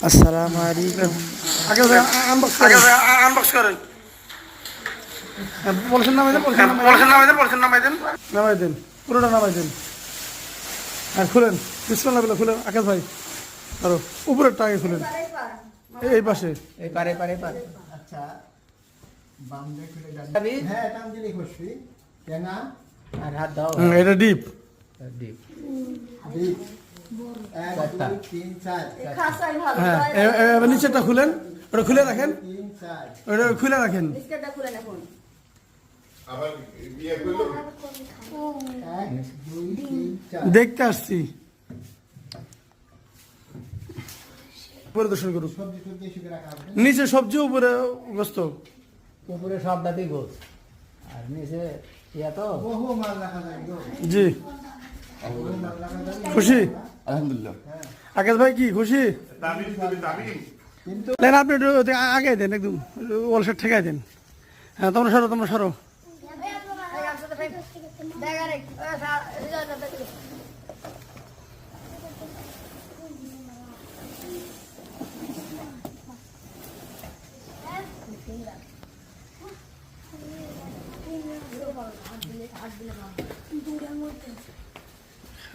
আসসালামু আলাইকুম। আগে আনবক্স করেন। পলিথিন নামাই দেন, নামাই দেন, পুরোটা নামাই দেন। হ্যাঁ খুলেন, বিসমিল্লাহ বলে খুলেন। আকাশ ভাই আরো উপরেরটা আগে খুলেন, এই পাশে। এই পারে পারে পারে। আচ্ছা বাম দিকে খুলে যাবে। হ্যাঁ টান দিলেই খুশি। কেনা আর হাত দাও। এটা ডিপ ডিপ ডিপ 1 2 3 4 খাসাই ভালো। হ্যাঁ। এবার নিচেরটা খুলেন, ওটা খুলে রাখেন, 3 4 ওটা খুলে রাখেন। বিস্কুটটা খুলে রাখুন। আবার বিয়ে করলো 1 2 3 4 দেখতে আসছি, পরিদর্শন করুন। সবজি সবজি শুকে রাখা হবে। নিচে সবজি, উপরে গোস্ত। উপরে সব দাদি গোছ আর নিচে ইয়া তো বহু মাল রাখা যায় গো। জি বহু মাল রাখা যায়। খুশি? আলহামদুলিল্লাহ। আকাশ ভাই কি খুশি? দাবি কিন্তু দেন আপনি একটু আগে দেন, একদম অলসেট ঠেকাই দেন। হ্যাঁ তোমরা সরো, তোমরা সরো।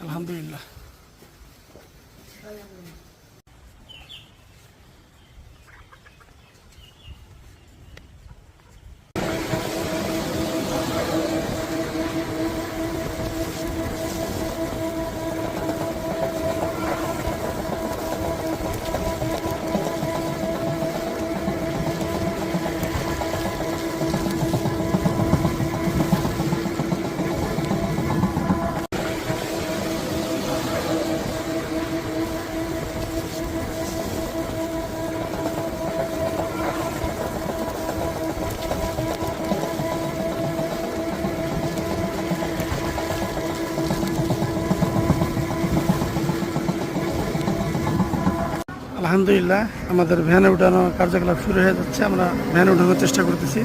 আলহামদুলিল্লাহ। আলহামদুলিল্লাহ আমাদের ভ্যানে উঠানো কার্যকলাপ শুরু হয়ে যাচ্ছে। আমরা ভ্যানে উঠানোর চেষ্টা করতেছি।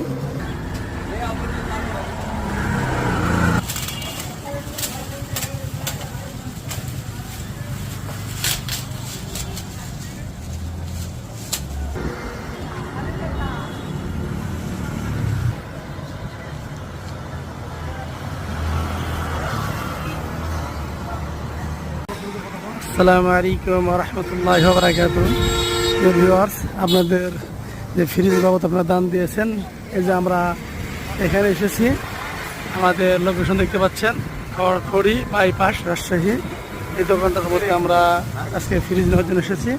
আসসালামু আলাইকুম ওয়া রাহমাতুল্লাহি ওয়া বারাকাতুহু। প্রিয় ভিউয়ার্স, আপনাদের যে ফ্রিজ বাবদ আপনারা দান দিয়েছেন, এই যে আমরা এখানে এসেছি। আমাদের লোকেশন দেখতে পাচ্ছেন, খড়খড়ি বাইপাস, রাজশাহী। এই দোকানটার মধ্যে আমরা আজকে ফ্রিজ নেওয়ার জন্য এসেছি।